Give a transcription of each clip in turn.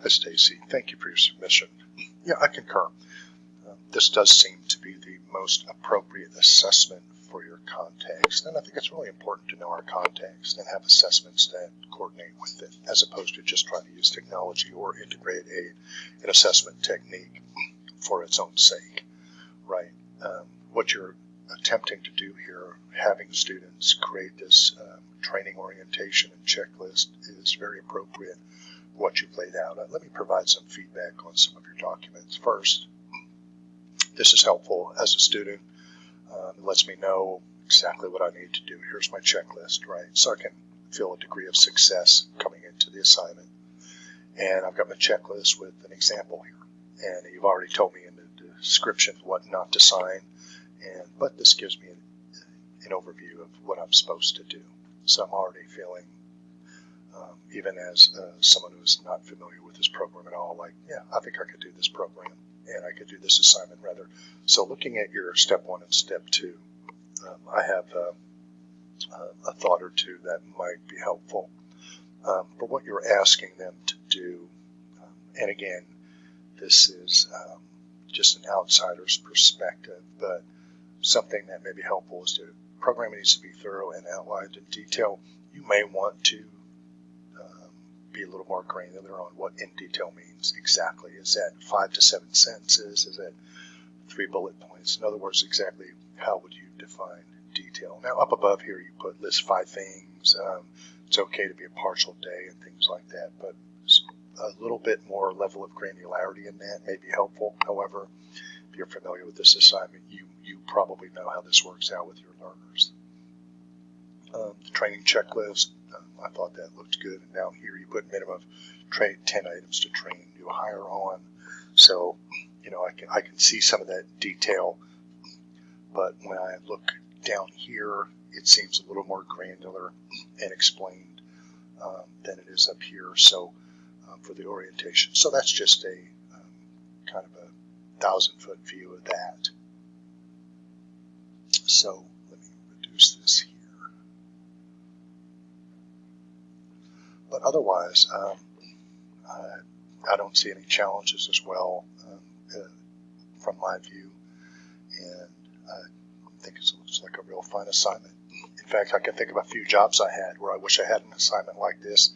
Hi, Stacy. Thank you for your submission. Yeah, I concur. This does seem to be the most appropriate assessment for your context, and I think it's really important to know our context and have assessments that coordinate with it, as opposed to just trying to use technology or integrate an assessment technique for its own sake, right? What you're attempting to do here, having students create this training orientation and checklist, is very appropriate. What you've laid out. Let me provide some feedback on some of your documents. First, this is helpful as a student. It lets me know exactly what I need to do. Here's my checklist, right? So I can feel a degree of success coming into the assignment. And I've got my checklist with an example here. And you've already told me in the description what not to sign. But this gives me an overview of what I'm supposed to do. So I'm already feeling, even as someone who's not familiar with this program at all, like, yeah, I think I could do this program, and I could do this assignment rather. So looking at your step 1 and step 2, I have a thought or two that might be helpful for what you're asking them to do. And again, this is just an outsider's perspective, but something that may be helpful is the program needs to be thorough and outlined in detail. You may want to be a little more granular on what in detail means exactly. Is that 5 to 7 sentences? Is that 3 bullet points? In other words, exactly how would you define detail? Now, up above here, you put list 5 things. It's okay to be a partial day and things like that, but a little bit more level of granularity in that may be helpful. However, if you're familiar with this assignment, you probably know how this works out with your learners. The training checklist, I thought that looked good. And down here, you put minimum of 10 items to train new hire on. So, I can see some of that detail. But when I look down here, it seems a little more granular and explained than it is up here. So, for the orientation. So that's just a kind of a 1,000-foot view of that. So let me reduce this here. But otherwise, I don't see any challenges as well from my view, and I think it looks like a real fun assignment. In fact, I can think of a few jobs I had where I wish I had an assignment like this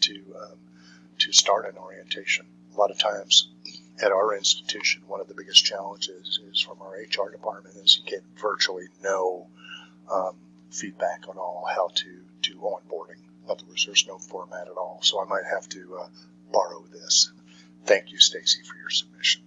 to start an orientation. A lot of times at our institution, one of the biggest challenges is from our HR department is you get virtually no feedback on all how to do onboarding. In other words, there's no format at all. So I might have to borrow this. Thank you, Stacy, for your submission.